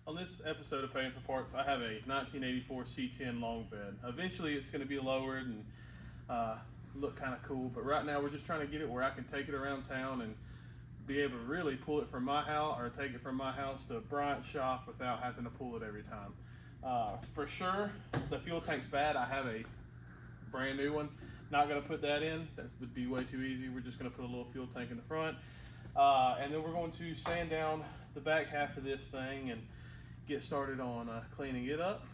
On this episode of Paying for Parts, I have a 1984 C10 long bed. Eventually it's going to be lowered and look kind of cool, but right now we're just trying to get it where I can take it around town and be able to really pull it from my house or take it from my house to Bryant's shop without having to pull it every time. For sure, the fuel tank's bad. I have a brand new one. Not going to put that in. That would be way too easy. We're just going to put a little fuel tank in the front. And then we're going to sand down the back half of this thing and get started on cleaning it up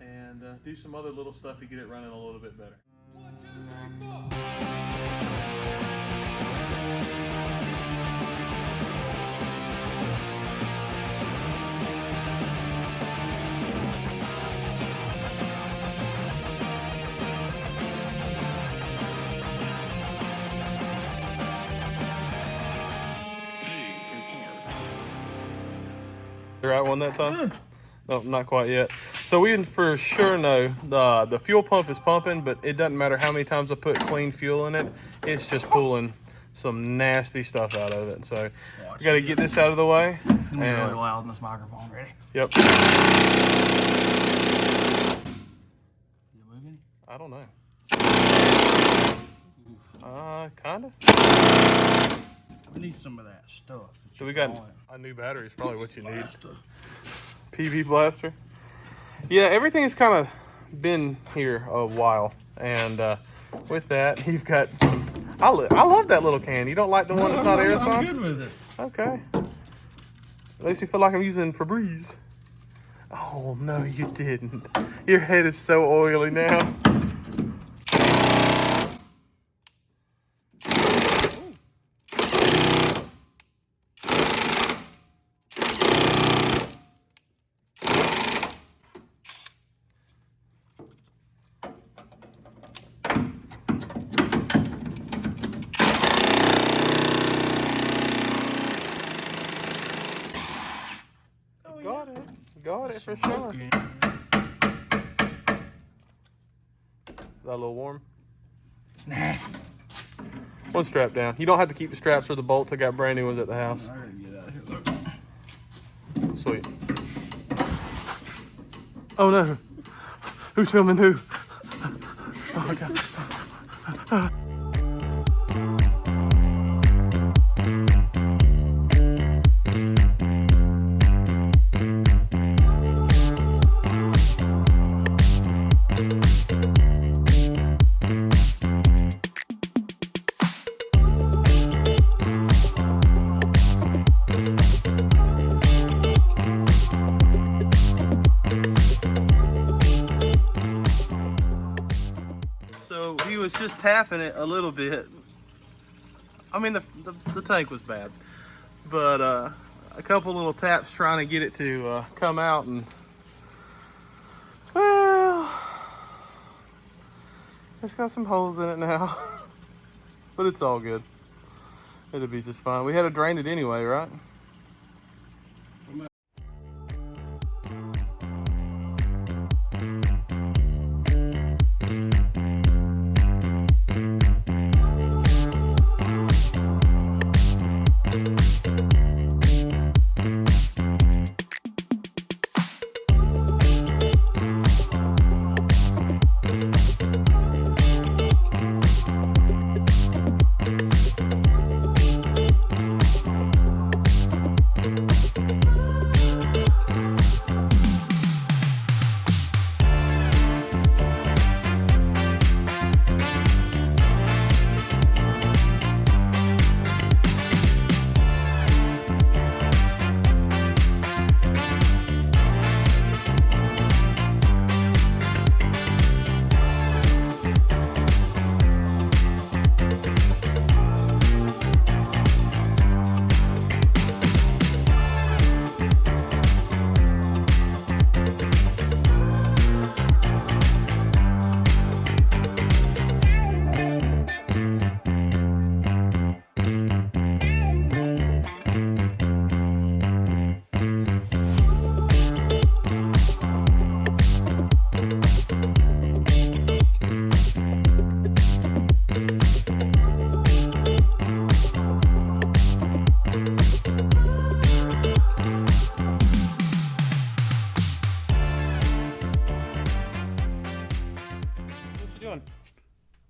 and do some other little stuff to get it running a little bit better. 1, 2, 3, 4. The right one that time? No, not quite yet. So we for sure know the fuel pump is pumping, but it doesn't matter how many times I put clean fuel in it. It's just pulling some nasty stuff out of it. So we got to get this out of the way. It's gonna be really loud in this microphone. Ready? Yep. You moving? I don't know. Kinda. We need some of that stuff. So we got a new battery is probably what you need. PV blaster. Yeah, everything has kind of been here a while, and with that, you've got some. I love that little can. You don't like the one that's not aerosol? I'm good with it. Okay. At least you feel like I'm using Febreze. Oh no, you didn't. Your head is so oily now. Got it for sure. Is that a little warm? Nah. One strap down. You don't have to keep the straps or the bolts. I got brand new ones at the house. I gotta get out of here. Look. Sweet. Oh no. Who's filming who? Oh my God. So he was just tapping it a little bit. I mean, the tank was bad, but a couple little taps trying to get it to come out, and well, it's got some holes in it now, but it's all good. It'll be just fine. We had to drain it anyway, right?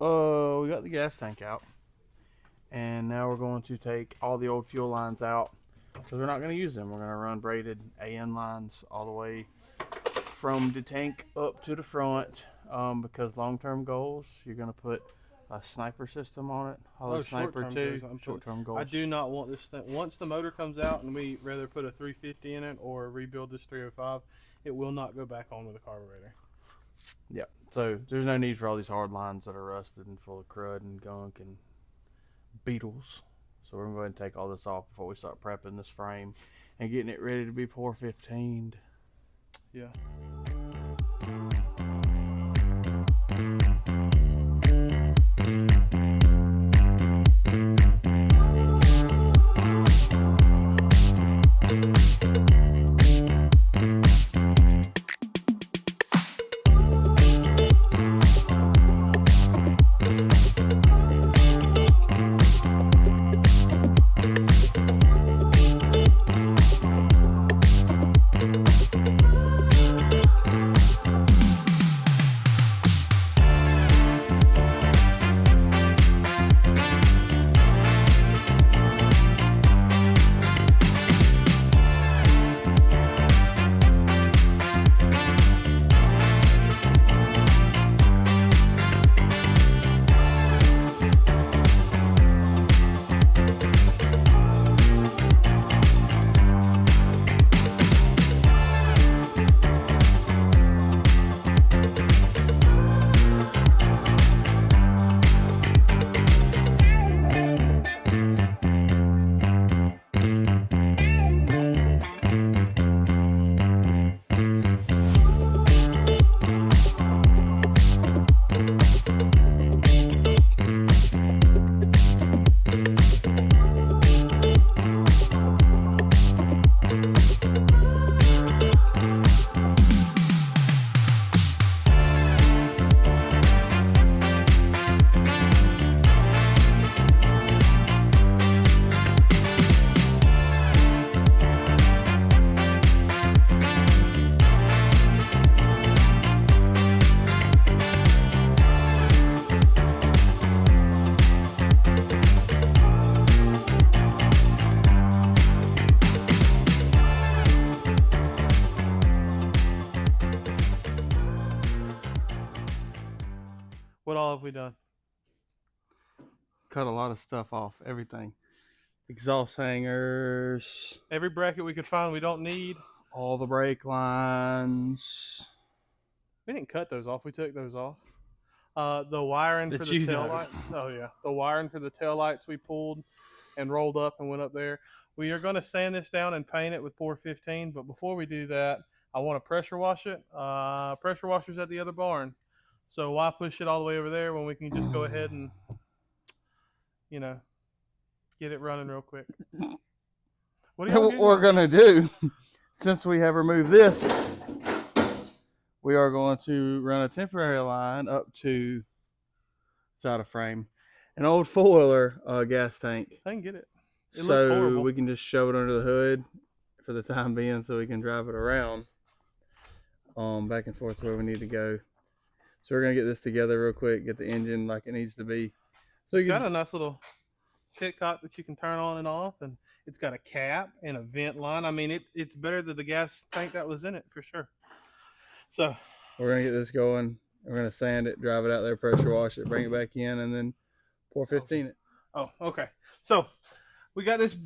We got the gas tank out, and now we're going to take all the old fuel lines out because we're not going to use them. We're going to run braided AN lines all the way from the tank up to the front, because long-term goals, you're going to put a sniper system on it. Hollow sniper too. Short-term goals. I do not want this thing. Once the motor comes out and we rather put a 350 in it or rebuild this 305, it will not go back on with a carburetor. Yeah, so there's no need for all these hard lines that are rusted and full of crud and gunk and beetles. So we're going to go ahead and take all this off before we start prepping this frame and getting it ready to be pour 15'd. Yeah. What all have we done? Cut a lot of stuff off, everything. Exhaust hangers. Every bracket we could find we don't need. All the brake lines. We didn't cut those off. We took those off. The wiring for the tail lights. Oh, yeah. The wiring for the tail lights we pulled and rolled up and went up there. We are going to sand this down and paint it with pour 15. But before we do that, I want to pressure wash it. Pressure washer's at the other barn. So why push it all the way over there when we can just go ahead and, you know, get it running real quick? What we're going to do, since we have removed this, we are going to run a temporary line up to side of frame, an old 4-wheeler gas tank. I can get it. It looks horrible. We can just shove it under the hood for the time being, so we can drive it around, back and forth where we need to go. So we're gonna get this together real quick, get the engine like it needs to be. So it's got a nice little petcock that you can turn on and off, and it's got a cap and a vent line. I mean, it's better than the gas tank that was in it for sure. So we're gonna get this going. We're gonna sand it, drive it out there, pressure wash it, bring it back in, and then pour 15 it. Oh, okay. So we got this,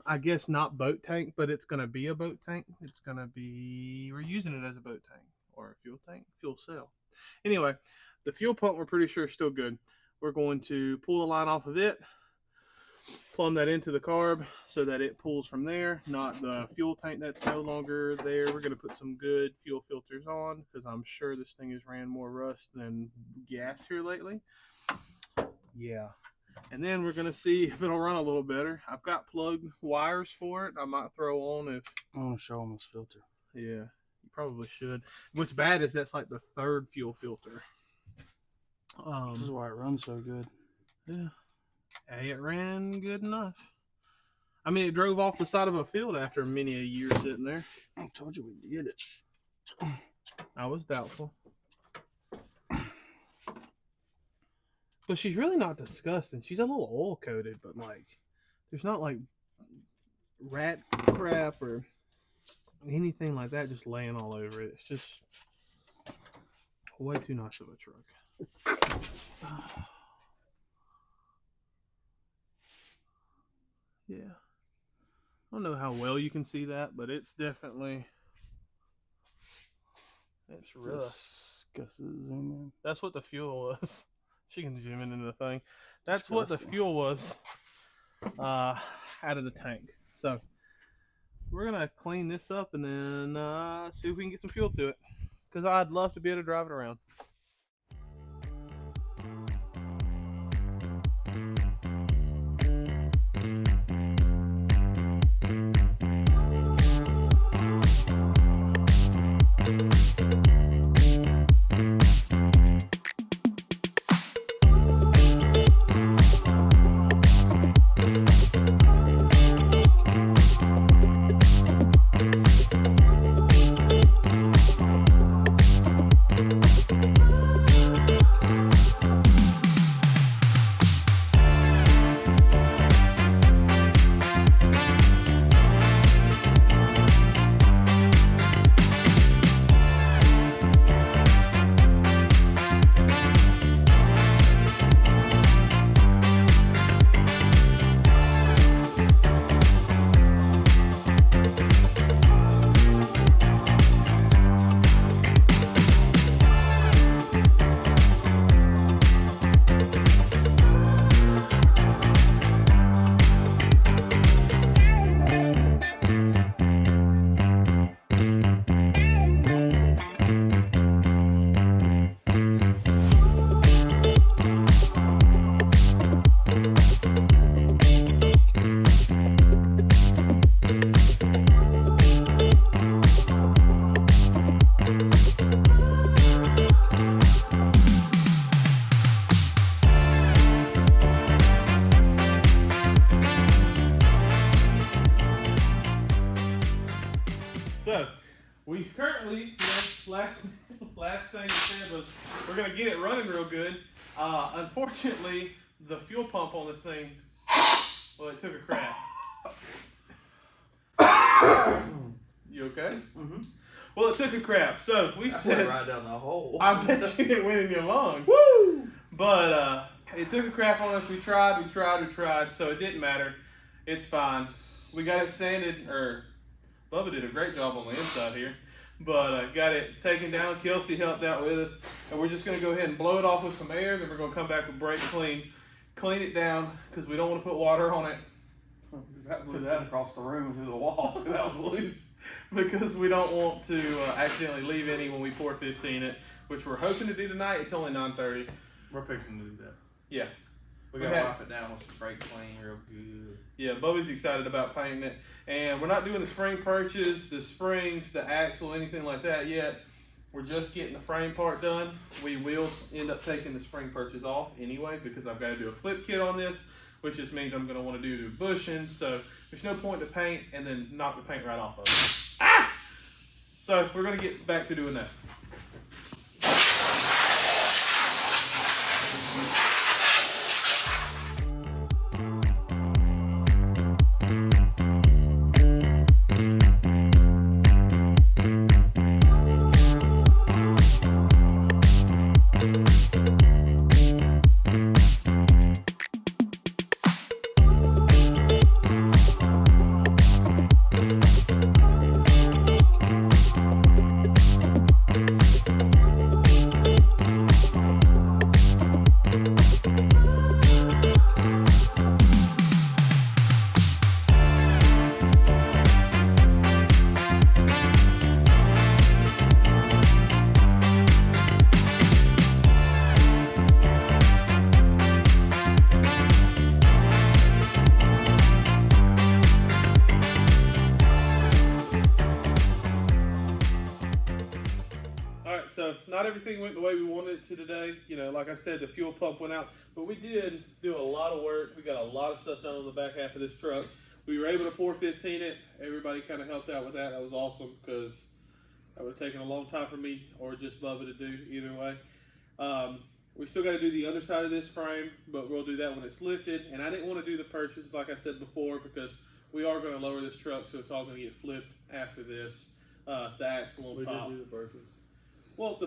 I guess not boat tank, but it's gonna be a boat tank. It's gonna be, we're using it as a boat tank or a fuel tank, fuel cell. Anyway, the fuel pump we're pretty sure is still good. We're going to pull the line off of it, plumb that into the carb so that it pulls from there, not the fuel tank that's no longer there. We're going to put some good fuel filters on because I'm sure this thing has ran more rust than gas here lately. Yeah. And then we're going to see if it'll run a little better. I've got plug wires for it. I might throw on if... I want to show them this filter. Yeah. Probably should. What's bad is that's like the third fuel filter. This is why it runs so good. Yeah. Hey, it ran good enough. I mean, it drove off the side of a field after many a year sitting there. I told you we'd get it. I was doubtful. So she's really not disgusting. She's a little oil coated, but like, there's not like rat crap or anything like that just laying all over it. It's just way too nice of a truck. Yeah. I don't know how well you can see that, but it's definitely, it's rough. Zoom in. That's what the fuel was. She can zoom in into the thing. That's what the fuel was out of the tank. So we're gonna clean this up and then see if we can get some fuel to it, because I'd love to be able to drive it around. So we currently, last thing we said was we're gonna get it running real good. Unfortunately, the fuel pump on this thing, well, it took a crap. You okay? Mm-hmm. Well, it took a crap. So we said, right down the hole. I bet you it went in your lungs. Woo! But it took a crap on us. We tried. So it didn't matter. It's fine. We got it sanded, or Bubba did a great job on the inside here. But got it taken down. Kelsey helped out with us. And we're just going to go ahead and blow it off with some air. Then we're going to come back with brake clean. Clean it down, because we don't want to put water on it. That blew that across the room through the wall. That was loose. Because we don't want to accidentally leave any when we 415 it, which we're hoping to do tonight. It's only 9:30. We're fixing to do that. Yeah. We gotta wipe it down with some brake clean real good. Yeah, Bubby's excited about painting it. And we're not doing the spring purchase, the springs, the axle, anything like that yet. We're just getting the frame part done. We will end up taking the spring purchase off anyway, because I've got to do a flip kit on this, which just means I'm going to want to do bushings. So there's no point to paint and then knock the paint right off of it. Ah! So we're going to get back to doing that. So not everything went the way we wanted it to today. You know, like I said, the fuel pump went out, but we did do a lot of work. We got a lot of stuff done on the back half of this truck. We were able to 415 it. Everybody kind of helped out with that. That was awesome, because that would have taken a long time for me or just Bubba to do either way. We still got to do the underside of this frame, but we'll do that when it's lifted. And I didn't want to do the purchase, like I said before, because we are going to lower this truck, so it's all going to get flipped after this. The axle on top. We did do the purchase. Well,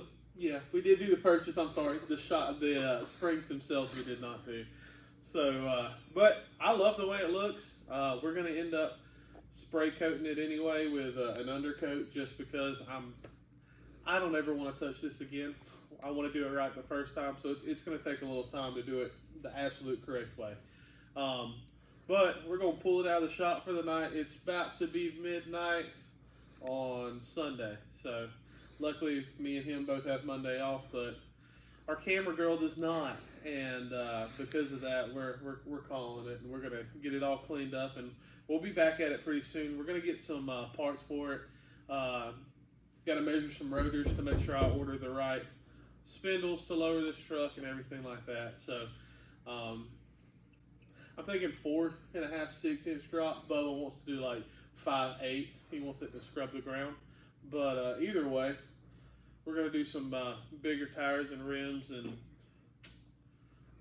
we did do the purchase. I'm sorry, the springs themselves we did not do. So, but I love the way it looks. We're going to end up spray coating it anyway with an undercoat, just because I don't ever want to touch this again. I want to do it right the first time, so it's going to take a little time to do it the absolute correct way. But we're going to pull it out of the shop for the night. It's about to be midnight on Sunday, so luckily me and him both have Monday off, but our camera girl does not, and because of that, we're calling it, and we're gonna get it all cleaned up, and we'll be back at it pretty soon. We're gonna get some parts for it. Got to measure some rotors to make sure I order the right spindles to lower this truck and everything like that. So I'm thinking 4.5 6-inch drop. Bubba wants to do like 5/8. He wants it to scrub the ground, but either way, we're going to do some bigger tires and rims and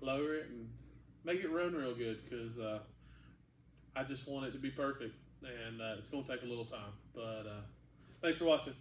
lower it and make it run real good, because I just want it to be perfect, and it's going to take a little time. But thanks for watching.